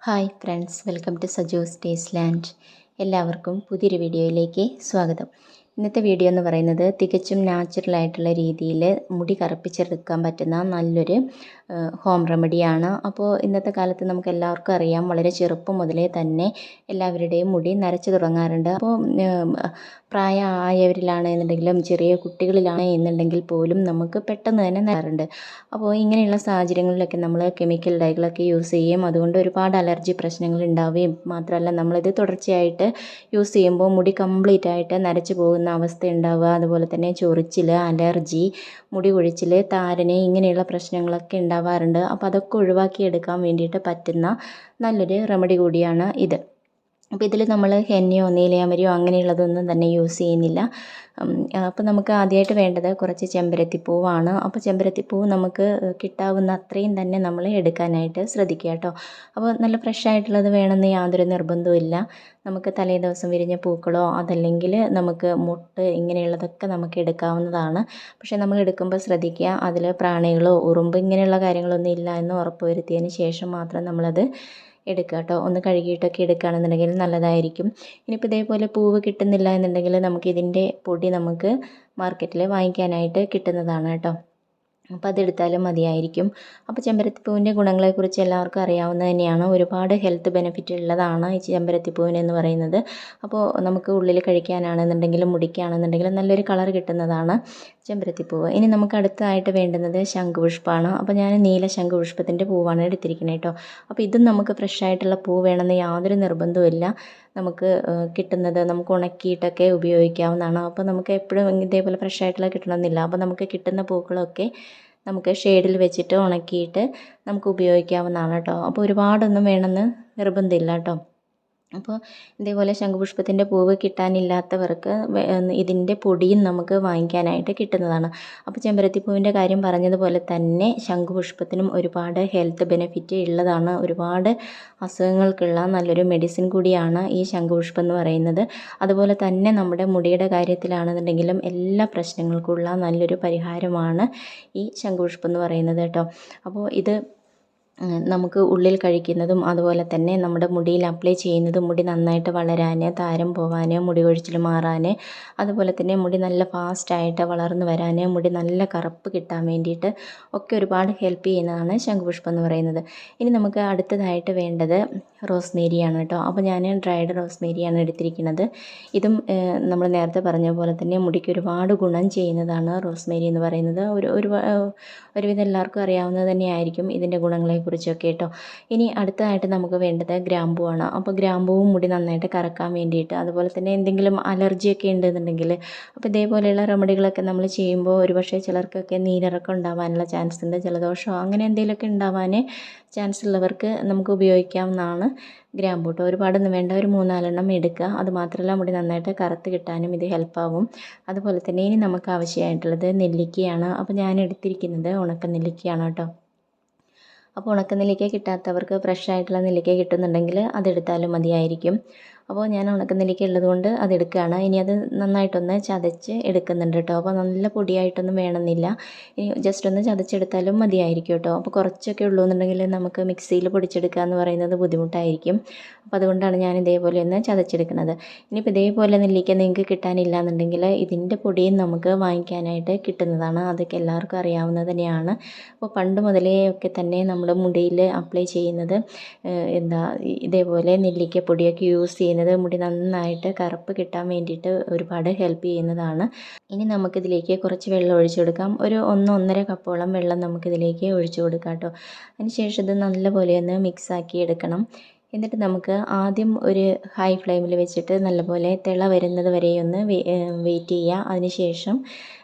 Hi friends, welcome to Sajo's taste land. എല്ലാവർക്കും പുതിയൊരു വീഡിയോയിലേക്ക് സ്വാഗതം. ഇന്നത്തെ വീഡിയോ എന്ന് പറയുന്നത് തികച്ചും നാച്ചുറലായിട്ടുള്ള രീതിയിൽ മുടി കറുപ്പിച്ചെടുക്കാൻ പറ്റുന്ന നല്ലൊരു ഹോം റെമഡിയാണ്. അപ്പോൾ ഇന്നത്തെ കാലത്ത് നമുക്ക് എല്ലാവർക്കും അറിയാം, വളരെ ചെറുപ്പം മുതലേ തന്നെ എല്ലാവരുടെയും മുടി നരച്ചു തുടങ്ങാറുണ്ട്. അപ്പോൾ പ്രായമായവരിലാണ് എന്നുണ്ടെങ്കിലും ചെറിയ കുട്ടികളിലാണ് എന്നുണ്ടെങ്കിൽ പോലും നമുക്ക് പെട്ടെന്ന് തന്നെ നരാറുണ്ട്. അപ്പോൾ ഇങ്ങനെയുള്ള സാഹചര്യങ്ങളിലൊക്കെ നമ്മൾ കെമിക്കൽ ഡൈകളൊക്കെ യൂസ് ചെയ്യും. അതുകൊണ്ട് ഒരുപാട് അലർജി പ്രശ്നങ്ങൾ ഉണ്ടാവുകയും മാത്രമല്ല നമ്മളിത് തുടർച്ചയായിട്ട് യൂസ് ചെയ്യുമ്പോൾ മുടി കംപ്ലീറ്റ് ആയിട്ട് നരച്ചു പോകുന്ന അവസ്ഥ ഉണ്ടാവുക. അതുപോലെ തന്നെ ചൊറിച്ചിൽ, അലർജി, മുടി കൊഴിച്ചിൽ, താരന് ഇങ്ങനെയുള്ള പ്രശ്നങ്ങളൊക്കെ ഉണ്ടാവാറുണ്ട്. അപ്പോൾ അതൊക്കെ ഒഴിവാക്കിയെടുക്കാൻ വേണ്ടിയിട്ട് പറ്റുന്ന നല്ലൊരു റെമഡി കൂടിയാണ് ഇത്. അപ്പോൾ ഇതിൽ നമ്മൾ ഹെന്നയോ നീലയാമരിയോ അങ്ങനെയുള്ളതൊന്നും തന്നെ യൂസ് ചെയ്യുന്നില്ല. അപ്പോൾ നമുക്ക് ആദ്യമായിട്ട് വേണ്ടത് കുറച്ച് ചെമ്പരത്തിപ്പൂവാണ്. അപ്പോൾ ചെമ്പരത്തിപ്പൂവ് നമുക്ക് കിട്ടാവുന്ന അത്രയും തന്നെ നമ്മൾ എടുക്കാനായിട്ട് ശ്രദ്ധിക്കുക കേട്ടോ. അപ്പോൾ നല്ല ഫ്രഷ് ആയിട്ടുള്ളത് വേണമെന്ന് യാതൊരു നിർബന്ധവുമില്ല. നമുക്ക് തലേ ദിവസം വിരിഞ്ഞ പൂക്കളോ അതല്ലെങ്കിൽ നമുക്ക് മുട്ട് ഇങ്ങനെയുള്ളതൊക്കെ നമുക്ക് എടുക്കാവുന്നതാണ്. പക്ഷേ നമ്മൾ എടുക്കുമ്പോൾ ശ്രദ്ധിക്കുക, അതിൽ പ്രാണികളോ ഉറുമ്പ് ഇങ്ങനെയുള്ള കാര്യങ്ങളൊന്നും ഇല്ല എന്ന് ഉറപ്പ് വരുത്തിയതിന് ശേഷം മാത്രം നമ്മളത് എടുക്കുക കേട്ടോ. ഒന്ന് കഴുകിയിട്ടൊക്കെ എടുക്കുകയാണെന്നുണ്ടെങ്കിൽ നല്ലതായിരിക്കും. ഇനിയിപ്പോൾ ഇതേപോലെ പൂവ് കിട്ടുന്നില്ല എന്നുണ്ടെങ്കിൽ നമുക്കിതിൻ്റെ പൊടി നമുക്ക് മാർക്കറ്റിൽ വാങ്ങിക്കാനായിട്ട് കിട്ടുന്നതാണ് കേട്ടോ. അപ്പോൾ അതെടുത്താലും മതിയായിരിക്കും. അപ്പോൾ ചെമ്പരത്തിപ്പൂവിൻ്റെ ഗുണങ്ങളെക്കുറിച്ച് എല്ലാവർക്കും അറിയാവുന്നത് തന്നെയാണ്. ഒരുപാട് ഹെൽത്ത് ബെനിഫിറ്റ് ഉള്ളതാണ് ഈ ചെമ്പരത്തിപ്പൂവിനെന്ന് പറയുന്നത്. അപ്പോൾ നമുക്ക് ഉള്ളിൽ കഴിക്കാനാണെന്നുണ്ടെങ്കിലും മുടിക്കാണെന്നുണ്ടെങ്കിലും നല്ലൊരു കളർ കിട്ടുന്നതാണ് ചെമ്പരത്തിപ്പൂവ്. ഇനി നമുക്ക് അടുത്തതായിട്ട് വേണ്ടുന്നത് ശംഖുപുഷ്പമാണ്. അപ്പോൾ ഞാൻ നീല ശംഖുപുഷ്പത്തിൻ്റെ പൂവാണ് എടുത്തിരിക്കുന്നത് കേട്ടോ. അപ്പോൾ ഇതും നമുക്ക് ഫ്രഷ് ആയിട്ടുള്ള പൂ വേണമെന്ന് യാതൊരു നിർബന്ധവുമില്ല. നമുക്ക് കിട്ടുന്നത് നമുക്ക് ഉണക്കിയിട്ടൊക്കെ ഉപയോഗിക്കാവുന്നതാണ്. അപ്പോൾ നമുക്ക് എപ്പോഴും ഇതേപോലെ ഫ്രഷ് ആയിട്ടുള്ള കിട്ടണമെന്നില്ല. അപ്പോൾ നമുക്ക് കിട്ടുന്ന പൂക്കളൊക്കെ നമുക്ക് ഷെയ്ഡിൽ വെച്ചിട്ട് ഉണക്കിയിട്ട് നമുക്ക് ഉപയോഗിക്കാവുന്നതാണ് കേട്ടോ. അപ്പോൾ ഒരുപാടൊന്നും വേണമെന്ന് നിർബന്ധമില്ല കേട്ടോ. അപ്പോൾ ഇതേപോലെ ശംഖുപുഷ്പത്തിൻ്റെ പൂവ് കിട്ടാനില്ലാത്തവർക്ക് ഇതിൻ്റെ പൊടിയും നമുക്ക് വാങ്ങിക്കാനായിട്ട് കിട്ടുന്നതാണ്. അപ്പോൾ ചെമ്പരത്തിപ്പൂവിൻ്റെ കാര്യം പറഞ്ഞതുപോലെ തന്നെ ശംഖുപുഷ്പത്തിനും ഒരുപാട് ഹെൽത്ത് ബെനിഫിറ്റ് ഉള്ളതാണ്. ഒരുപാട് അസുഖങ്ങൾക്കുള്ള നല്ലൊരു മെഡിസിൻ കൂടിയാണ് ഈ ശംഖുപുഷ്പം എന്ന് പറയുന്നത്. അതുപോലെ തന്നെ നമ്മുടെ മുടിയുടെ കാര്യത്തിലാണെന്നുണ്ടെങ്കിലും എല്ലാ പ്രശ്നങ്ങൾക്കുള്ള നല്ലൊരു പരിഹാരമാണ് ഈ ശംഖുപുഷ്പം എന്ന് പറയുന്നത് കേട്ടോ. അപ്പോൾ ഇത് നമുക്ക് ഉള്ളിൽ കഴിക്കുന്നതും അതുപോലെ തന്നെ നമ്മുടെ മുടിയിൽ അപ്ലൈ ചെയ്യുന്നതും മുടി നന്നായിട്ട് വളരാൻ, താരം പോവാൻ, മുടി കൊഴിച്ചിൽ മാറാൻ, അതുപോലെ തന്നെ മുടി നല്ല ഫാസ്റ്റായിട്ട് വളർന്നു വരാൻ, മുടി നല്ല കറുപ്പ് കിട്ടാൻ വേണ്ടിയിട്ട് ഒക്കെ ഒരുപാട് ഹെൽപ്പ് ചെയ്യുന്നതാണ് ശംഖുപുഷ്പം എന്ന് പറയുന്നത്. ഇനി നമുക്ക് അടുത്തതായിട്ട് വേണ്ടത് റോസ്മേരിയാണ് കേട്ടോ. അപ്പോൾ ഞാൻ ഡ്രൈഡ് റോസ്മേരിയാണ് എടുത്തിരിക്കുന്നത്. ഇതും നമ്മൾ നേരത്തെ പറഞ്ഞ പോലെ തന്നെ മുടിക്ക് ഒരുപാട് ഗുണം ചെയ്യുന്നതാണ് റോസ്മേരി എന്ന് പറയുന്നത്. ഒരുവിധം എല്ലാവർക്കും അറിയാവുന്നത് തന്നെയായിരിക്കും ഇതിൻ്റെ ഗുണങ്ങളെക്കുറിച്ചൊക്കെ കേട്ടോ. ഇനി അടുത്തതായിട്ട് നമുക്ക് വേണ്ടത് ഗ്രാമ്പൂവാണ്. അപ്പോൾ ഗ്രാമ്പൂവും മുടി നന്നായിട്ട് കറക്കാൻ വേണ്ടിയിട്ട്, അതുപോലെ തന്നെ എന്തെങ്കിലും അലർജിയൊക്കെ ഉണ്ടെന്നുണ്ടെങ്കിൽ അപ്പോൾ ഇതേപോലെയുള്ള റെമഡികളൊക്കെ നമ്മൾ ചെയ്യുമ്പോൾ ഒരുപക്ഷെ ചിലർക്കൊക്കെ നീരിറക്കം ഉണ്ടാവാനുള്ള ചാൻസ് ഉണ്ട്. ജലദോഷമോ അങ്ങനെ എന്തെങ്കിലുമൊക്കെ ഉണ്ടാവാൻ ചാൻസ് ഉള്ളവർക്ക് നമുക്ക് ഉപയോഗിക്കാവുന്നതാണ് ഗ്രാമ്പൂ കേട്ടോ. ഒരുപാടൊന്നും വേണ്ട, ഒരു 3-4 എടുക്കുക. അതുമാത്രമല്ല മുടി നന്നായിട്ട് കറുത്ത് കിട്ടാനും ഇത് ഹെൽപ്പാവും. അതുപോലെ തന്നെ ഇനി നമുക്ക് ആവശ്യമായിട്ടുള്ളത് നെല്ലിക്കയാണ്. അപ്പോൾ ഞാൻ എടുത്തിരിക്കുന്നത് ഉണക്ക നെല്ലിക്കയാണ് കേട്ടോ. അപ്പോൾ ഉണക്ക നെല്ലിക്ക കിട്ടാത്തവർക്ക് ഫ്രഷ് ആയിട്ടുള്ള നെല്ലിക്ക കിട്ടുന്നുണ്ടെങ്കിൽ അതെടുത്താലും മതിയായിരിക്കും. അപ്പോൾ ഞാൻ ഉണക്ക നെല്ലിക്ക ഉള്ളതുകൊണ്ട് അതെടുക്കുകയാണ്. ഇനി അത് നന്നായിട്ടൊന്ന് ചതച്ച് എടുക്കുന്നുണ്ട് കേട്ടോ. അപ്പോൾ നല്ല പൊടിയായിട്ടൊന്നും വേണമെന്നില്ല, ഇനി ജസ്റ്റ് ഒന്ന് ചതച്ചെടുത്താലും മതിയായിരിക്കും കേട്ടോ. അപ്പോൾ കുറച്ചൊക്കെ ഉള്ളൂ എന്നുണ്ടെങ്കിൽ നമുക്ക് മിക്സിയിൽ പൊടിച്ചെടുക്കുക എന്ന് പറയുന്നത് ബുദ്ധിമുട്ടായിരിക്കും. അപ്പോൾ അതുകൊണ്ടാണ് ഞാൻ ഇതേപോലെ ഒന്ന് ചതച്ചെടുക്കുന്നത്. ഇനിയിപ്പോൾ ഇതേപോലെ നെല്ലിക്ക നിങ്ങൾക്ക് കിട്ടാനില്ല എന്നുണ്ടെങ്കിൽ ഇതിൻ്റെ പൊടിയും നമുക്ക് വാങ്ങിക്കാനായിട്ട് കിട്ടുന്നതാണ്. അതൊക്കെ എല്ലാവർക്കും അറിയാവുന്നത് തന്നെയാണ്. അപ്പോൾ പണ്ട് മുതലേ ഒക്കെ തന്നെ നമ്മുടെ മുടിയിൽ അപ്ലൈ ചെയ്യുന്നത് ഇതേപോലെ നെല്ലിക്ക പൊടിയൊക്കെ യൂസ് ചെയ്യുന്നത് മുടി നന്നായിട്ട് കറുപ്പ് കിട്ടാൻ വേണ്ടിയിട്ട് ഒരുപാട് ഹെൽപ്പ് ചെയ്യുന്നതാണ്. ഇനി നമുക്കിതിലേക്ക് കുറച്ച് വെള്ളം ഒഴിച്ചു കൊടുക്കാം. ഒരു 1-1.5 കപ്പോളം വെള്ളം നമുക്കിതിലേക്ക് ഒഴിച്ചു കൊടുക്കാം കേട്ടോ. അതിനുശേഷം ഇത് നല്ലപോലെ ഒന്ന് മിക്സാക്കി എടുക്കണം. എന്നിട്ട് നമുക്ക് ആദ്യം ഒരു ഹൈ ഫ്ലെയിമിൽ വെച്ചിട്ട് നല്ലപോലെ തിള വരുന്നത് വരെ ഒന്ന് വെയിറ്റ് ചെയ്യുക. അതിനുശേഷം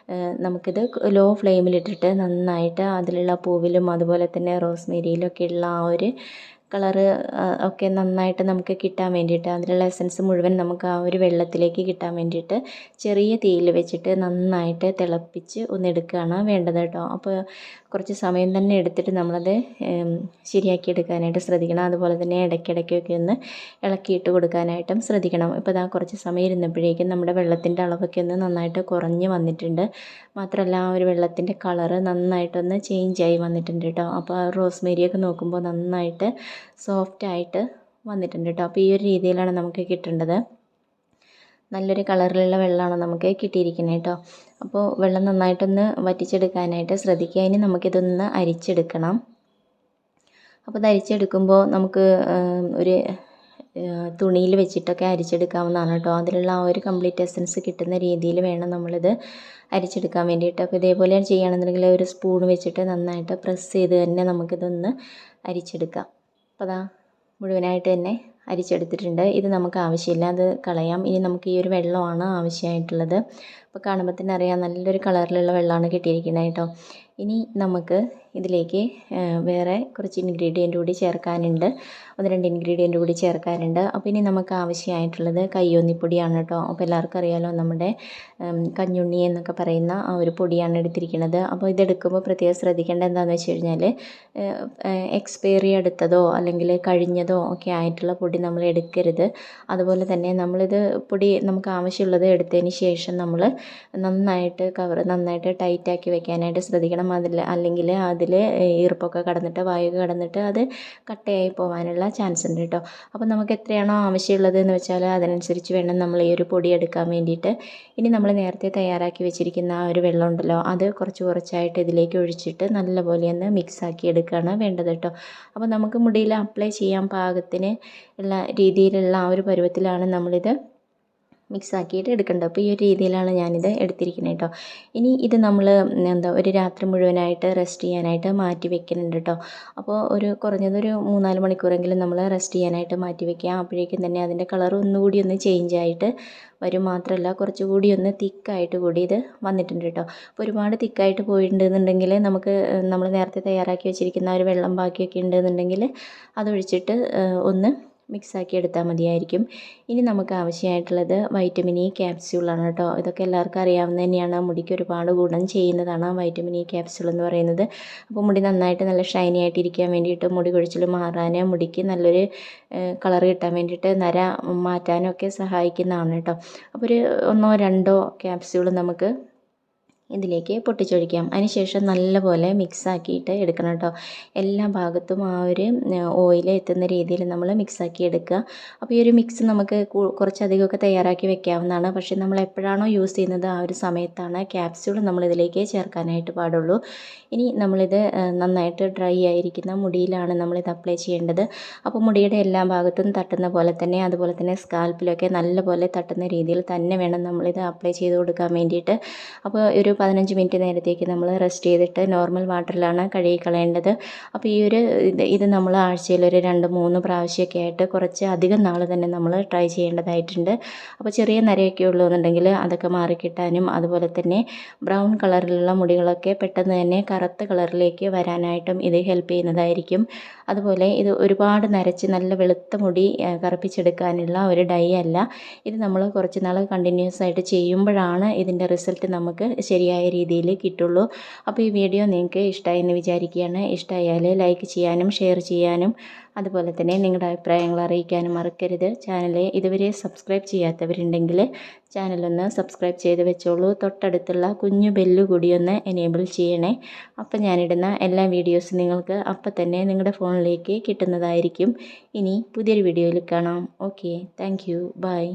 നമുക്കിത് ലോ ഫ്ലെയിമിലിട്ടിട്ട് നന്നായിട്ട് അതിലുള്ള പൂവിലും അതുപോലെ തന്നെ റോസ്മേരിയിലൊക്കെ ഉള്ള ആ ഒരു കളറ് ഒക്കെ നന്നായിട്ട് നമുക്ക് കിട്ടാൻ വേണ്ടിയിട്ട്, അതിലുള്ള എസൻസ് മുഴുവൻ നമുക്ക് ആ ഒരു വെള്ളത്തിലേക്ക് കിട്ടാൻ വേണ്ടിയിട്ട് ചെറിയ തീയിൽ വെച്ചിട്ട് നന്നായിട്ട് തിളപ്പിച്ച് ഒന്ന് എടുക്കുകയാണ് വേണ്ടത് കേട്ടോ. അപ്പോൾ കുറച്ച് സമയം തന്നെ എടുത്തിട്ട് നമ്മളത് ശരിയാക്കി എടുക്കാനായിട്ട് ശ്രദ്ധിക്കണം. അതുപോലെ തന്നെ ഇടയ്ക്കിടയ്ക്കൊക്കെ ഒന്ന് ഇളക്കിയിട്ട് കൊടുക്കാനായിട്ടും ശ്രദ്ധിക്കണം. ഇപ്പോൾ ഇതാ കുറച്ച് സമയം ഇരുന്നപ്പോഴേക്കും നമ്മുടെ വെള്ളത്തിൻ്റെ അളവൊക്കെ ഒന്ന് നന്നായിട്ട് കുറഞ്ഞ് വന്നിട്ടുണ്ട്. മാത്രമല്ല ആ ഒരു വെള്ളത്തിൻ്റെ കളറ് നന്നായിട്ടൊന്ന് ചേഞ്ചായി വന്നിട്ടുണ്ട് കേട്ടോ. അപ്പോൾ റോസ്മേരിയൊക്കെ നോക്കുമ്പോൾ നന്നായിട്ട് സോഫ്റ്റായിട്ട് വന്നിട്ടുണ്ട് കേട്ടോ. അപ്പോൾ ഈ ഒരു രീതിയിലാണ് നമുക്ക് കിട്ടേണ്ടത്. നല്ലൊരു കളറിലുള്ള വെള്ളമാണ് നമുക്ക് കിട്ടിയിരിക്കുന്നത് കേട്ടോ. അപ്പോൾ വെള്ളം നന്നായിട്ടൊന്ന് വറ്റിച്ചെടുക്കാനായിട്ട് ശ്രദ്ധിക്കുക. ഇനി നമുക്കിതൊന്ന് അരിച്ചെടുക്കണം. അപ്പോൾ ഇത് അരിച്ചെടുക്കുമ്പോൾ നമുക്ക് ഒരു തുണിയിൽ വെച്ചിട്ടൊക്കെ അരിച്ചെടുക്കാവുന്നതാണ് കേട്ടോ. അതിലുള്ള ആ ഒരു കംപ്ലീറ്റ് എസൻസ് കിട്ടുന്ന രീതിയിൽ വേണം നമ്മളിത് അരിച്ചെടുക്കാൻ വേണ്ടിയിട്ട്. അപ്പോൾ ഇതേപോലെ ചെയ്യുകയാണെന്നുണ്ടെങ്കിൽ ഒരു സ്പൂൺ വെച്ചിട്ട് നന്നായിട്ട് പ്രസ് ചെയ്ത് തന്നെ നമുക്കിതൊന്ന് അരിച്ചെടുക്കാം. അപ്പോൾ അതാ മുഴുവനായിട്ട് തന്നെ അരിച്ചെടുത്തിട്ടുണ്ട്. ഇത് നമുക്ക് ആവശ്യമില്ല, അത് കളയാം. ഇനി നമുക്ക് ഈ ഒരു വെള്ളമാണ് ആവശ്യമായിട്ടുള്ളത്. അപ്പോൾ കാണുമ്പോൾ തന്നെ അറിയാം നല്ലൊരു കളറിലുള്ള വെള്ളമാണ് കിട്ടിയിരിക്കുന്നത് കേട്ടോ. ഇനി നമുക്ക് ഇതിലേക്ക് വേറെ കുറച്ച് ഇൻഗ്രീഡിയൻ്റ് കൂടി ചേർക്കാനുണ്ട്. 1-2 ഇൻഗ്രീഡിയൻ്റ് കൂടി ചേർക്കാനുണ്ട്. അപ്പോൾ ഇനി നമുക്ക് ആവശ്യമായിട്ടുള്ളത് കയ്യോന്നിപ്പൊടിയാണ് കേട്ടോ. അപ്പോൾ എല്ലാവർക്കും അറിയാമല്ലോ, നമ്മുടെ കഞ്ഞുണ്ണി എന്നൊക്കെ പറയുന്ന ആ ഒരു പൊടിയാണ് എടുത്തിരിക്കുന്നത്. അപ്പോൾ ഇതെടുക്കുമ്പോൾ പ്രത്യേകം ശ്രദ്ധിക്കേണ്ടത് എന്താണെന്ന് വെച്ച് കഴിഞ്ഞാൽ എക്സ്പയറി അടുത്തതോ അല്ലെങ്കിൽ കഴിഞ്ഞതോ ഒക്കെ ആയിട്ടുള്ള പൊടി നമ്മൾ എടുക്കരുത്. അതുപോലെ തന്നെ നമ്മളിത് പൊടി നമുക്ക് ആവശ്യമുള്ളത് എടുത്തതിന് ശേഷം നമ്മൾ നന്നായിട്ട് ടൈറ്റാക്കി വെക്കാനായിട്ട് ശ്രദ്ധിക്കണം. അല്ലെങ്കിൽ അതിൽ ഈർപ്പൊക്കെ കടന്നിട്ട് വായുവൊക്കെ കടന്നിട്ട് അത് കട്ടയായി പോകാനുള്ള ചാൻസ് ഉണ്ട് കേട്ടോ. അപ്പോൾ നമുക്ക് എത്രയാണോ ആവശ്യമുള്ളത് എന്ന് വെച്ചാൽ അതിനനുസരിച്ച് വേണം നമ്മൾ ഈ ഒരു പൊടി എടുക്കാൻ വേണ്ടിയിട്ട്. ഇനി നമ്മൾ നേരത്തെ തയ്യാറാക്കി വെച്ചിരിക്കുന്ന ആ ഒരു വെള്ളം ഉണ്ടല്ലോ, അത് കുറച്ചായിട്ട് ഇതിലേക്ക് ഒഴിച്ചിട്ട് നല്ലപോലെ ഒന്ന് മിക്സാക്കി എടുക്കുകയാണ് വേണ്ടത് കേട്ടോ. അപ്പോൾ നമുക്ക് മുടിയിൽ അപ്ലൈ ചെയ്യാൻ പാകത്തിന് ഉള്ള രീതിയിലുള്ള ആ ഒരു പരുവത്തിലാണ് നമ്മളിത് മിക്സാക്കിയിട്ട് എടുക്കേണ്ടത്. അപ്പോൾ ഈ ഒരു രീതിയിലാണ് ഞാനിത് എടുത്തിരിക്കുന്നത് കേട്ടോ. ഇനി ഇത് നമ്മൾ ഒരു രാത്രി മുഴുവനായിട്ട് റെസ്റ്റ് ചെയ്യാനായിട്ട് മാറ്റി വെക്കുന്നുണ്ട് കേട്ടോ. അപ്പോൾ കുറഞ്ഞതൊരു 3-4 മണിക്കൂറെങ്കിലും നമ്മൾ റെസ്റ്റ് ചെയ്യാനായിട്ട് മാറ്റി വെക്കുക. അപ്പോഴേക്കും തന്നെ അതിൻ്റെ കളർ ഒന്നുകൂടി ഒന്ന് ചേഞ്ച് ആയിട്ട് വരും. മാത്രമല്ല കുറച്ചുകൂടി ഒന്ന് തിക്കായിട്ട് കൂടി ഇത് വന്നിട്ടുണ്ട് കേട്ടോ. അപ്പോൾ ഒരുപാട് തിക്കായിട്ട് പോയിട്ടുണ്ടെന്നുണ്ടെങ്കിൽ നമ്മൾ നേരത്തെ തയ്യാറാക്കി വെച്ചിരിക്കുന്ന ഒരു വെള്ളം ബാക്കിയൊക്കെ ഉണ്ടെന്നുണ്ടെങ്കിൽ അതൊഴിച്ചിട്ട് ഒന്ന് മിക്സാക്കി എടുത്താൽ മതിയായിരിക്കും. ഇനി നമുക്ക് ആവശ്യമായിട്ടുള്ളത് വൈറ്റമിൻ ഇ ക്യാപ്സ്യൂളാണ് കേട്ടോ. ഇതൊക്കെ എല്ലാവർക്കും അറിയാവുന്ന തന്നെയാണ്. മുടിക്ക് ഒരുപാട് ഗുണം ചെയ്യുന്നതാണ് വൈറ്റമിൻ ഇ ക്യാപ്സ്യൂൾ എന്ന് പറയുന്നത്. അപ്പോൾ മുടി നന്നായിട്ട് നല്ല ഷൈനി ആയിട്ടിരിക്കാൻ വേണ്ടിയിട്ട്, മുടി കൊഴിച്ചിൽ മാറാൻ, മുടിക്ക് നല്ലൊരു കളർ കിട്ടാൻ വേണ്ടിയിട്ട്, നര മാറ്റാനൊക്കെ സഹായിക്കുന്നതാണ് കേട്ടോ. അപ്പോൾ ഒരു 1-2 ക്യാപ്സ്യൂൾ നമുക്ക് ഇതിലേക്ക് പൊട്ടിച്ചൊഴിക്കാം. അതിനുശേഷം നല്ലപോലെ മിക്സാക്കിയിട്ട് എടുക്കണം കേട്ടോ. എല്ലാ ഭാഗത്തും ആ ഒരു ഓയിൽ എത്തുന്ന രീതിയിൽ നമ്മൾ മിക്സാക്കി എടുക്കുക. അപ്പോൾ ഈ ഒരു മിക്സ് നമുക്ക് കുറച്ചധികമൊക്കെ തയ്യാറാക്കി വെക്കാവുന്നതാണ്. പക്ഷേ നമ്മൾ എപ്പോഴാണോ യൂസ് ചെയ്യുന്നത് ആ ഒരു സമയത്താണ് ക്യാപ്സ്യൂൾ നമ്മളിതിലേക്ക് ചേർക്കാനായിട്ട് പാടുള്ളൂ. ഇനി നമ്മളിത് നന്നായിട്ട് ഡ്രൈ ആയിരിക്കുന്ന മുടിയിലാണ് നമ്മളിത് അപ്ലൈ ചെയ്യേണ്ടത്. അപ്പോൾ മുടിയുടെ എല്ലാ ഭാഗത്തും തട്ടുന്ന പോലെ തന്നെ, അതുപോലെ തന്നെ സ്കാൽപ്പിലൊക്കെ നല്ലപോലെ തട്ടുന്ന രീതിയിൽ തന്നെ വേണം നമ്മളിത് അപ്ലൈ ചെയ്ത് കൊടുക്കാൻ വേണ്ടിയിട്ട്. അപ്പോൾ ഒരു 15 മിനിറ്റ് നേരത്തേക്ക് നമ്മൾ റെസ്റ്റ് ചെയ്തിട്ട് നോർമൽ വാട്ടറിലാണ് കഴുകി കളയേണ്ടത്. അപ്പോൾ ഈ ഒരു ഇത് നമ്മൾ ആഴ്ചയിൽ ഒരു 2-3 പ്രാവശ്യമൊക്കെ ആയിട്ട് കുറച്ച് അധികം നാൾ തന്നെ നമ്മൾ ട്രൈ ചെയ്യേണ്ടതായിട്ടുണ്ട്. അപ്പോൾ ചെറിയ നരയൊക്കെ ഉള്ളൂന്നുണ്ടെങ്കിൽ അതൊക്കെ മാറിക്കിട്ടാനും, അതുപോലെ തന്നെ ബ്രൗൺ കളറിലുള്ള മുടികളൊക്കെ പെട്ടെന്ന് തന്നെ കറുത്ത കളറിലേക്ക് വരാനായിട്ടും ഇത് ഹെൽപ്പ് ചെയ്യുന്നതായിരിക്കും. അതുപോലെ ഇത് ഒരുപാട് നരച്ച് നല്ല വെളുത്ത മുടി കറുപ്പിച്ചെടുക്കാനുള്ള ഒരു ഡൈ അല്ല. ഇത് നമ്മൾ കുറച്ച് നാൾ കണ്ടിന്യൂസ് ആയിട്ട് ചെയ്യുമ്പോഴാണ് ഇതിൻ്റെ റിസൾട്ട് നമുക്ക് ശരിയായ രീതിയിൽ കിട്ടുള്ളൂ. അപ്പോൾ ഈ വീഡിയോ നിങ്ങൾക്ക് ഇഷ്ടമായി എന്ന് വിചാരിക്കുകയാണ്. ഇഷ്ടമായാൽ ലൈക്ക് ചെയ്യാനും ഷെയർ ചെയ്യാനും അതുപോലെ തന്നെ നിങ്ങളുടെ അഭിപ്രായങ്ങൾ അറിയിക്കാനും മറക്കരുത്. ചാനൽ ഇതുവരെ സബ്സ്ക്രൈബ് ചെയ്യാത്തവരുണ്ടെങ്കിൽ ചാനലൊന്ന് സബ്സ്ക്രൈബ് ചെയ്ത് വെച്ചോളൂ. തൊട്ടടുത്തുള്ള കുഞ്ഞു ബെല്ല് കൂടി ഒന്ന് എനേബിൾ ചെയ്യണേ. അപ്പോൾ ഞാനിടുന്ന എല്ലാ വീഡിയോസും നിങ്ങൾക്ക് അപ്പം തന്നെ നിങ്ങളുടെ ഫോണിലേക്ക് കിട്ടുന്നതായിരിക്കും. ഇനി പുതിയൊരു വീഡിയോയിൽ കാണാം. Okay, thank you, by.